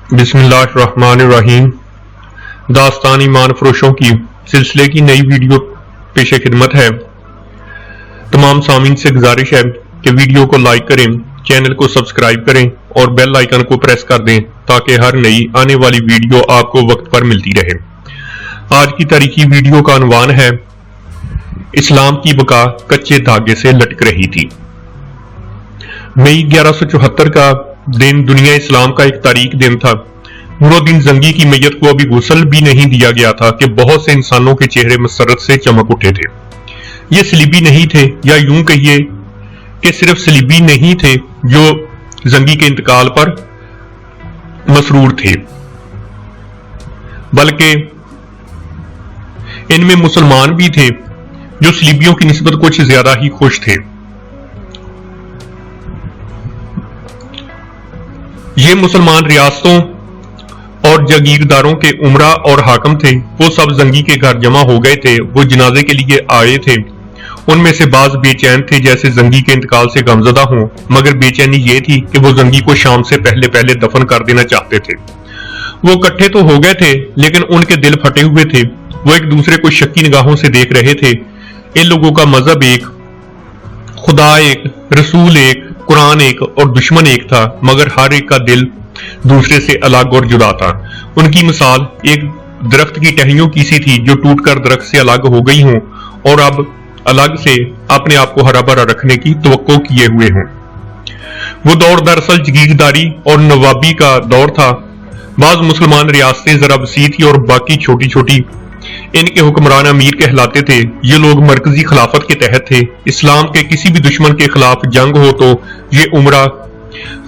बिस्मिल्लाहिर्रहमानिर्रहीम। दास्तान ईमान फरोशों की सिलसिले की नई वीडियो पेश खिदमत है। तमाम सामीन से गुजारिश है कि वीडियो को लाइक करें, चैनल को सब्सक्राइब करें और बेल आइकन को प्रेस कर दें ताकि हर नई आने वाली वीडियो आपको वक्त पर मिलती रहे। आज की तारीखी वीडियो का उन्वान है इस्लाम की बका कच्चे धागे से लटक रही थी। मई 1174 का दिन दुनिया इस्लाम का एक तारीख दिन था। नूरुद्दीन जंगी की मैयत को अभी गुस्ल भी नहीं दिया गया था कि बहुत से इंसानों के चेहरे मसरत से चमक उठे थे। ये सलीबी नहीं थे, या यूं कहिए कि सिर्फ सलीबी नहीं थे जो जंगी के इंतकाल पर मसरूर थे, बल्कि इनमें मुसलमान भी थे जो सलीबियों की निस्बत कुछ ज्यादा ही खुश थे। ये मुसलमान रियासतों और जागीरदारों के उमरा और हाकम थे। वो सब जंगी के घर जमा हो गए थे। वो जनाजे के लिए आए थे। उनमें से बाज बेचैन थे जैसे जंगी के इंतकाल से गमजदा हों, मगर बेचैनी ये थी कि वो जंगी को शाम से पहले पहले दफन कर देना चाहते थे। वो इकट्ठे तो हो गए थे लेकिन उनके दिल फटे हुए थे। वो एक दूसरे को शक्की निगाहों से देख रहे थे। इन लोगों का मजहब एक, खुदा एक, रसूल एक, कुरान एक और दुश्मन एक था, मगर हर एक का दिल दूसरे से अलग और जुदा था। उनकी मिसाल एक दरख्त की टहनियों की सी थी जो टूटकर दरख्त से अलग हो गई हों और अब अलग से अपने आप को हरा भरा रखने की तवक्को किए हुए हों। वो दौर दरअसल जागीरदारी और नवाबी का दौर था। बाज मुसलमान रियासतें जरा वसी थी और बाकी छोटी छोटी इनके हुक्मरान अमीर कहलाते थे। ये लोग मरकजी खिलाफत के तहत थे। इस्लाम के किसी भी दुश्मन के खिलाफ जंग हो तो ये उमरा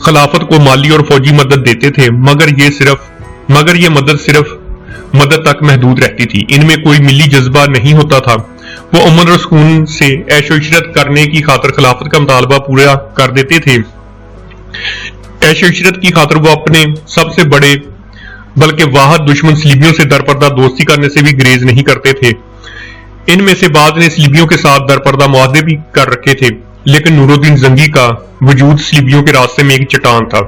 खिलाफत को माली और फौजी मदद देते थे, मगर ये मदद सिर्फ मदद तक महदूद रहती थी। इनमें कोई मिली जज्बा नहीं होता था। वो अमन और सुकून से ऐशो इशरत करने की खातिर खिलाफत का मुतालबा पूरा कर देते थे। ऐशो इशरत की खातिर वो अपने सबसे बड़े बल्कि वाहद दुश्मन सलीबियों से दरपर्दा दोस्ती करने से भी गुरेज नहीं करते थे। इनमें से बाद ने सलीबियों के साथ दरपर्दा मुआहदे भी कर रखे थे, लेकिन नूरुद्दीन जंगी का वजूद सलीबियों के रास्ते में एक चट्टान था।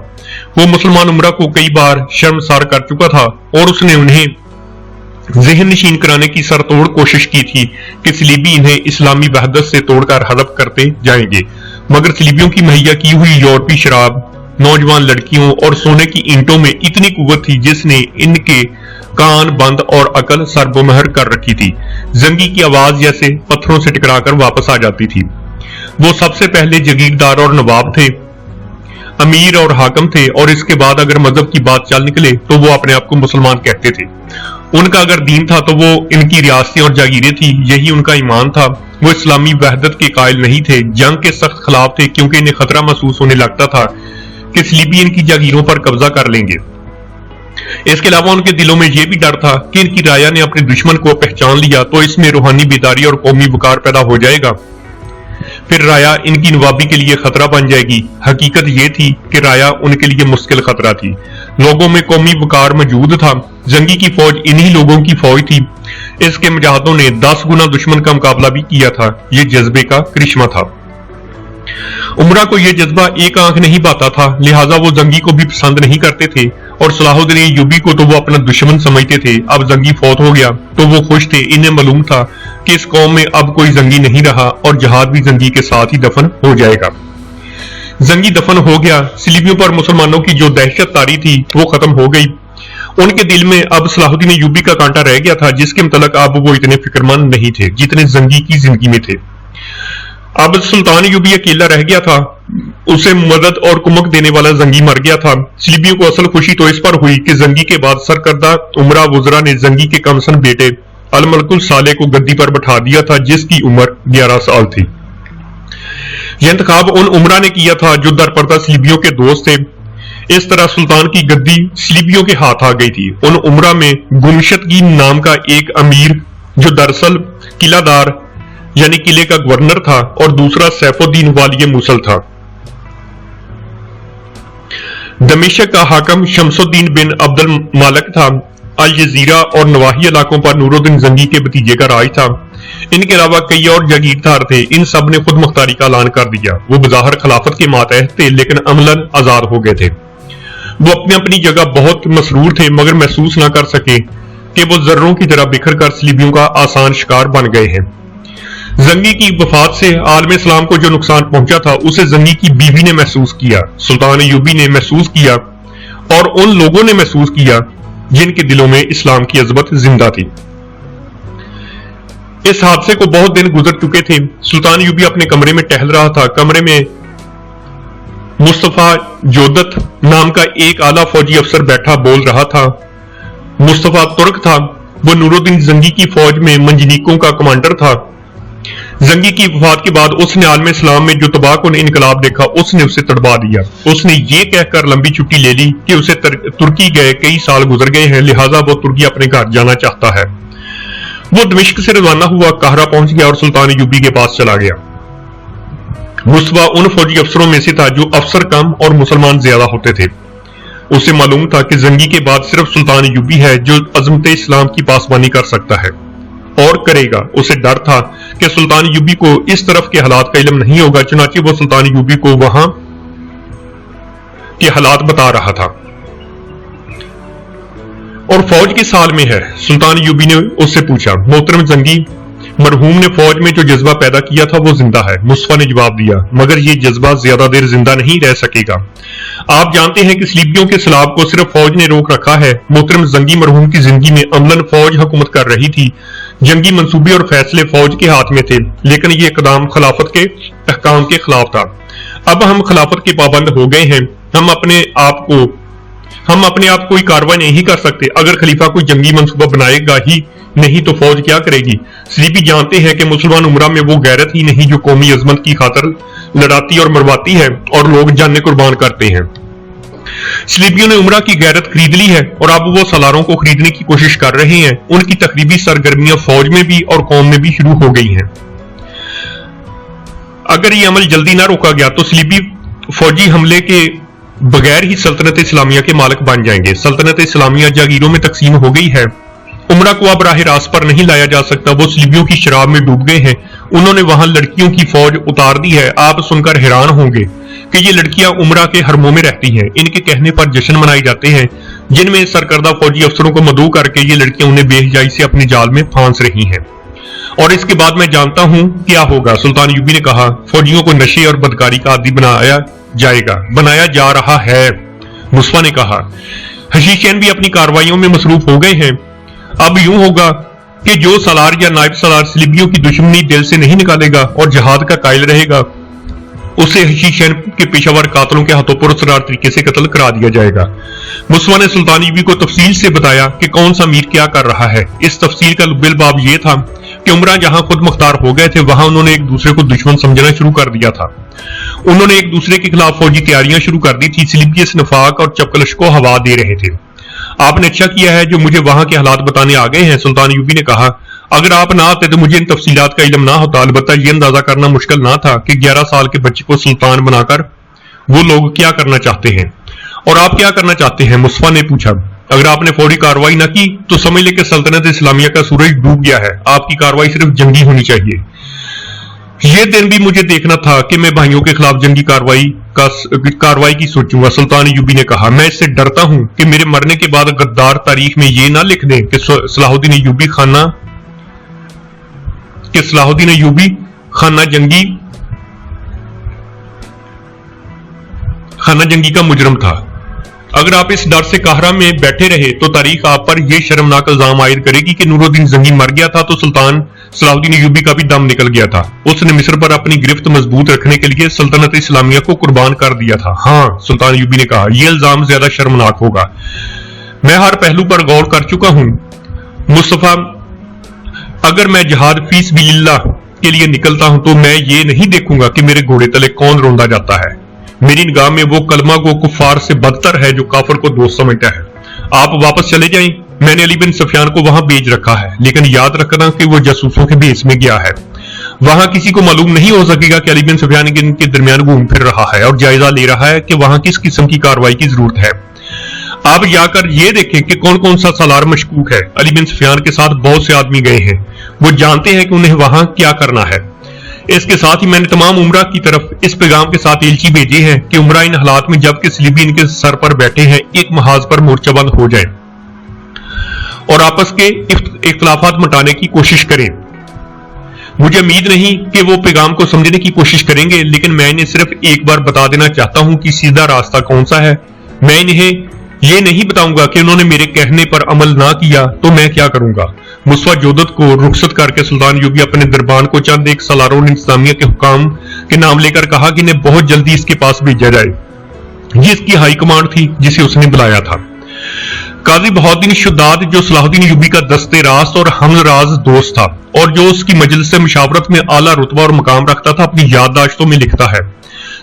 वो मुसलमान उमरा को कई बार शर्मसार कर चुका था और उसने उन्हें ज़हन नशीन कराने की सरतोड़ कोशिश की थी कि सलीबी इन्हें इस्लामी वहदत से तोड़कर हदफ करते जाएंगे, मगर सलीबियों की मुहैया की हुई यूरोपी शराब, नौजवान लड़कियों और सोने की ईंटों में इतनी कुव्वत थी जिसने इनके कान बंद और अकल सरबोमहर कर रखी थी। जंगी की आवाज जैसे पत्थरों से टकराकर वापस आ जाती थी। वो सबसे पहले जागीरदार और नवाब थे, अमीर और हाकम थे, और इसके बाद अगर मजहब की बात चल निकले तो वो अपने आप को मुसलमान कहते थे। उनका अगर दीन था तो वो इनकी रियासतें और जागीरें थी, यही उनका ईमान था। वो इस्लामी वहदत के कायल नहीं थे, जंग के सख्त खिलाफ थे, क्योंकि इन्हें खतरा महसूस होने लगता था कि सलीबी इनकी जागीरों पर कब्जा कर लेंगे। इसके अलावा उनके दिलों में यह भी डर था कि इनकी राया ने अपने दुश्मन को पहचान लिया तो इसमें रूहानी बेदारी और कौमी वकार पैदा हो जाएगा। फिर राया इनकी नवाबी के लिए खतरा बन जाएगी। हकीकत यह थी कि राया उनके लिए मुश्किल खतरा थी। लोगों में कौमी वकार मौजूद था। जंगी की फौज इन्हीं लोगों की फौज थी। इसके मुजाहिदों ने 10 गुना दुश्मन का मुकाबला भी किया था। यह जज्बे का करिश्मा था। उमरा को यह जज्बा एक आंख नहीं पाता था, लिहाजा वो जंगी को भी पसंद नहीं करते थे और सलाहुद्दीन अय्यूबी को तो वो अपना दुश्मन समझते थे। अब जंगी फौत हो गया तो वो खुश थे। इन्हें मालूम था कि इस कौम में अब कोई जंगी नहीं रहा और जहाद भी जंगी के साथ ही दफन हो जाएगा। जंगी दफन हो गया। सलीबियों पर मुसलमानों की जो दहशत तारी थी वो खत्म हो गई। उनके दिल में अब सलाहुद्दीन अय्यूबी का कांटा रह गया था, जिसके मुतल्लिक अब वो इतने फिक्रमंद नहीं थे जितने जंगी की जिंदगी में थे। अब सुल्तान अय्यूबी अकेला रह गया था। उसे मदद और कुमक देने वाला जंगी मर गया था। सलीबियों को असल खुशी तो इस पर हुई कि जंगी के बाद सरकर्दा उमरा वुजरा ने जंगी के कमसन बेटे अल मलकुल साले को गद्दी पर बैठा दिया था, जिसकी उम्र 11 साल थी। यह इंतखाब उन उमरा ने किया था जो दरपर्दा सलीबियों के दोस्त थे। इस तरह सुल्तान की गद्दी सलीबियों के हाथ आ गई थी। उन उमरा में गुमशदगी नाम का एक अमीर, जो दरअसल किलादार यानी किले का गवर्नर था, और दूसरा सैफुद्दीन वाली मूसल था। दमिश्क का हाकम शमसुद्दीन बिन अब्दुल मालिक था। अल जजीरा और नवाही इलाकों पर नूरुद्दीन जंगी के भतीजे का राज था। इनके अलावा कई और जागीरदार थे। इन सब ने खुद मुख्तारी का ऐलान कर दिया। वो बज़ाहिर खिलाफत के मातहत थे लेकिन अमलन आजाद हो गए थे। वो अपनी अपनी जगह बहुत मसरूर थे, मगर महसूस ना कर सके कि वो जर्रों की तरह बिखर कर सलीबियों का आसान शिकार बन गए हैं। जंगी की वफात से आलम इस्लाम को जो नुकसान पहुंचा था उसे जंगी की बीवी ने महसूस किया, सुल्तान अय्यूबी ने महसूस किया और उन लोगों ने महसूस किया जिनके दिलों में इस्लाम की अजमत जिंदा थी। इस हादसे को बहुत दिन गुजर चुके थे। सुल्तान अय्यूबी अपने कमरे में टहल रहा था। कमरे में मुस्तफा जोदत नाम का एक आला फौजी अफसर बैठा बोल रहा था। मुस्तफा तुर्क था, वो नूरुद्दीन जंगी की फौज में मंजनीकों का कमांडर था। जंगी की वफात के बाद उसने आलम इस्लाम में जो तबाहकुन इनकलाब देखा उसने उसे तड़पा दिया। उसने ये कहकर लंबी छुट्टी ले ली कि उसे तुर्की गए कई साल गुजर गए हैं, लिहाजा वो तुर्की अपने घर जाना चाहता है। वो दमिश्क से रवाना हुआ, काहरा पहुंच गया और सुल्तान अय्यूबी के पास चला गया। मुस्तफा उन फौजी अफसरों में से था जो अफसर कम और मुसलमान ज्यादा होते थे। उसे मालूम था कि जंगी के बाद सिर्फ सुल्तान अय्यूबी है जो अजमत इस्लाम की पासबानी कर सकता है और करेगा। उसे डर था कि सुल्तान अय्यूबी को इस तरफ के हालात का इल्म नहीं होगा, चुनांचे वो सुल्तान अय्यूबी को वहां के हालात बता रहा था और फौज के साल में है। सुल्तान अय्यूबी ने उससे पूछा, मोहतरम जंगी, मरहूम ने फौज में जो जज्बा पैदा किया था वो जिंदा है। मुस्तफा ने जवाब दिया, मगर ये जज्बा ज्यादा देर जिंदा नहीं रह सकेगा। आप जानते हैं कि सलीबियों के सलाब को सिर्फ फौज ने रोक रखा है। मोहतरम जंगी मरहूम की जिंदगी में अमलन फौज हुकूमत कर रही थी। जंगी मंसूबे और फैसले फौज के हाथ में थे, लेकिन ये इकदाम खिलाफत के अहकाम के खिलाफ था। अब हम खिलाफत के पाबंद हो गए हैं। हम अपने आप कोई कार्रवाई नहीं कर सकते। अगर खलीफा कोई जंगी मंसूबा बनाएगा ही नहीं तो फौज क्या करेगी? सलीबी जानते हैं कि मुसलमान उमरा में वो गैरत ही नहीं जो कौमी अजमत की खातर लड़ाती और मरवाती है और लोग जाने कुर्बान करते हैं। सलीबियों ने उमरा की गैरत खरीद ली है और अब वो सलारों को खरीदने की कोशिश कर रहे हैं। उनकी तकरीबी सरगर्मियां फौज में भी और कौम में भी शुरू हो गई हैं। अगर ये अमल जल्दी ना रोका गया तो सलीबी फौजी हमले के बगैर ही सल्तनत इस्लामिया के मालिक बन जाएंगे। सल्तनत इस्लामिया जागीरों में तकसीम हो गई है। उमरा को अब राह रास्त पर नहीं लाया जा सकता। वो सलीबियों की शराब में डूब गए हैं। उन्होंने वहां लड़कियों की फौज उतार दी है। आप सुनकर हैरान होंगे कि ये लड़कियां उमरा के हरमों में रहती हैं। इनके कहने पर जश्न मनाए जाते हैं जिनमें सरकर्दा फौजी अफसरों को मदऊ करके ये लड़कियां उन्हें बेहिजाई से अपने जाल में फांस रही हैं। और इसके बाद मैं जानता हूं क्या होगा। सुल्तान अय्यूबी ने कहा, फौजियों को नशे और बदकारी का आदी बनाया जा रहा है। मुस्तफा ने कहा, हशीशैन भी अपनी कार्रवाइयों में मसरूफ हो गए हैं। अब यूं होगा कि जो सलार या नायब सलार सलीबियों की दुश्मनी दिल से नहीं निकालेगा और जहाद का कायल रहेगा, उसे हशीशैन के पेशावर कातलों के हाथों पुरस्कार तरीके से कत्ल करा दिया जाएगा। मुस्तफा ने सुल्तान अय्यूबी को तफसील से बताया कि कौन सा अमीर क्या कर रहा है। इस तफसील का बिलबाब यह था कि उमरा जहां खुद मुख्तार हो गए थे वहां उन्होंने एक दूसरे को दुश्मन समझना शुरू कर दिया था। उन्होंने एक दूसरे के खिलाफ फौजी तैयारियां शुरू कर दी थी। सलीबियत नफाक और चपकलश को हवा दे रहे थे। आपने अच्छा किया है जो मुझे वहां के हालात बताने आ गए हैं। सुल्तान अय्यूबी ने कहा, अगर आप ना आते तो मुझे इन तफसीलात का इल्म ना होता। अलबत्ता ये अंदाजा करना मुश्किल ना था कि 11 साल के बच्चे को सुल्तान बनाकर वो लोग क्या करना चाहते हैं। और आप क्या करना चाहते हैं? मुस्तफा ने पूछा। अगर आपने फौरी कार्रवाई न की तो समझ ले कि सल्तनत इस्लामिया का सूरज डूब गया है। आपकी कार्रवाई सिर्फ जंगी होनी चाहिए। यह दिन भी मुझे देखना था कि मैं भाइयों के खिलाफ जंगी कार्रवाई की सोचूंगा। सुल्तान अय्यूबी ने कहा, मैं इससे डरता हूं कि मेरे मरने के बाद गद्दार तारीख में यह ना लिख दें कि सलाहुद्दीन अय्यूबी खाना जंगी का मुजरम था। अगर आप इस डर से काहरा में बैठे रहे तो तारीख आप पर यह शर्मनाक इल्जाम आयद करेगी कि नूरुद्दीन जंगी मर गया था तो सुल्तान सलाहुद्दीन अय्यूबी का भी दम निकल गया था। उसने मिस्र पर अपनी गिरफ्त मजबूत रखने के लिए सल्तनत इस्लामिया को कुर्बान कर दिया था। हाँ, सुल्तान अय्यूबी ने कहा, यह इल्जाम ज्यादा शर्मनाक होगा। मैं हर पहलू पर गौर कर चुका हूं। मुस्तफा, अगर मैं जिहाद फी सबिलिल्लाह के लिए निकलता हूं तो मैं ये नहीं देखूंगा कि मेरे घोड़े तले कौन रोंदा जाता है। मेरी निगाह में वो कलमा गो कुफार से बदतर है जो काफर को दोस्त समझता है। आप वापस चले जाएं। मैंने अली बिन सुफियान को वहां भेज रखा है, लेकिन याद रखना कि वो जासूसों के भेस में गया है। वहां किसी को मालूम नहीं हो सकेगा कि अली बिन सुफियान के दरमियान घूम फिर रहा है और जायजा ले रहा है कि वहां किस किस्म की कार्रवाई की जरूरत है। आप जाकर ये देखें कि कौन कौन सा सलार मशकूक है। अली बिन सुफियान के साथ बहुत से आदमी गए हैं। वो जानते हैं कि उन्हें वहां क्या करना है। اس کے ساتھ ہی میں نے تمام عمرہ کی طرف اس پیغام کے ساتھ ایلچی بھیجے ہیں کہ عمرہ ان حالات میں جبکہ صلیبی ان کے سر پر بیٹھے ہیں ایک محاذ پر مورچہ بند ہو جائے اور آپس کے اختلافات مٹانے کی کوشش کریں۔ مجھے امید نہیں کہ وہ پیغام کو سمجھنے کی کوشش کریں گے، لیکن میں انہیں صرف ایک بار بتا دینا چاہتا ہوں کہ سیدھا راستہ کون سا ہے۔ میں انہیں یہ نہیں بتاؤں گا کہ انہوں نے میرے کہنے پر عمل نہ کیا تو میں کیا کروں گا۔ مصطفیٰ جودت کو رخصت کر کے سلطان ایوبی اپنے دربان کو چند ایک سالاروں نے انتظامیہ کے حکام کے نام لے کر کہا کہ انہیں بہت جلدی اس کے پاس بھیجا جائے۔ یہ اس کی ہائی کمانڈ تھی جسے اس نے بلایا تھا۔ قاضی بہاؤالدین شداد جو صلاح الدین ایوبی کا دست راست اور ہم راز دوست تھا اور جو اس کی مجلس سے مشاورت میں اعلیٰ رتبہ اور مقام رکھتا تھا، اپنی یادداشتوں میں لکھتا ہے،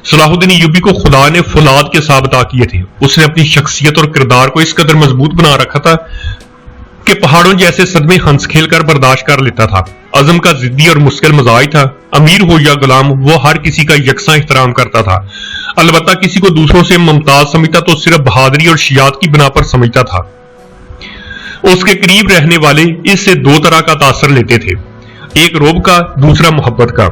صلاح الدین ایوبی کو خدا نے فولاد کے ساتھ عطا کیے تھے۔ اس نے اپنی شخصیت اور کردار کو اس قدر مضبوط بنا رکھا تھا کہ پہاڑوں جیسے صدمے ہنس کھیل کر برداشت کر لیتا تھا۔ عزم کا ضدی اور مشکل مزاج تھا۔ امیر ہو یا غلام، وہ ہر کسی کا یکساں احترام کرتا تھا۔ البتہ کسی کو دوسروں سے ممتاز سمجھتا تو صرف بہادری اور شجاعت کی بنا پر سمجھتا تھا۔ اس کے قریب رہنے والے اس سے دو طرح کا تاثر لیتے تھے، ایک رعب کا، دوسرا محبت کا۔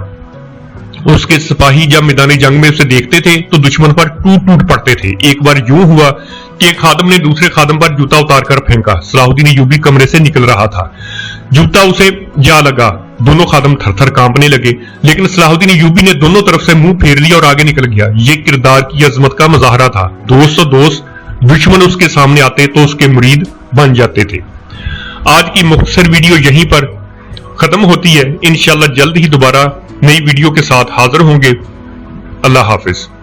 اس کے سپاہی جب میدان جنگ میں اسے دیکھتے تھے تو دشمن پر ٹوٹ ٹوٹ پڑتے تھے۔ ایک بار یوں ہوا کہ ایک خادم نے دوسرے خادم پر جوتا اتار کر پھینکا۔ صلاح الدین ایوبی کمرے سے نکل رہا تھا، جوتا اسے جا لگا، دونوں خادم تھر تھر کانپنے لگے، لیکن صلاح الدین ایوبی نے دونوں طرف سے منہ پھیر لیا اور آگے نکل گیا۔ یہ کردار کی عظمت کا مظاہرہ تھا۔ دوست و دوست، دشمن اس کے سامنے آتے تو اس کے مرید بن جاتے تھے۔ آج کی مختصر ویڈیو یہیں پر ختم ہوتی ہے۔ انشاءاللہ جلد ہی دوبارہ نئی ویڈیو کے ساتھ حاضر ہوں گے۔ اللہ حافظ۔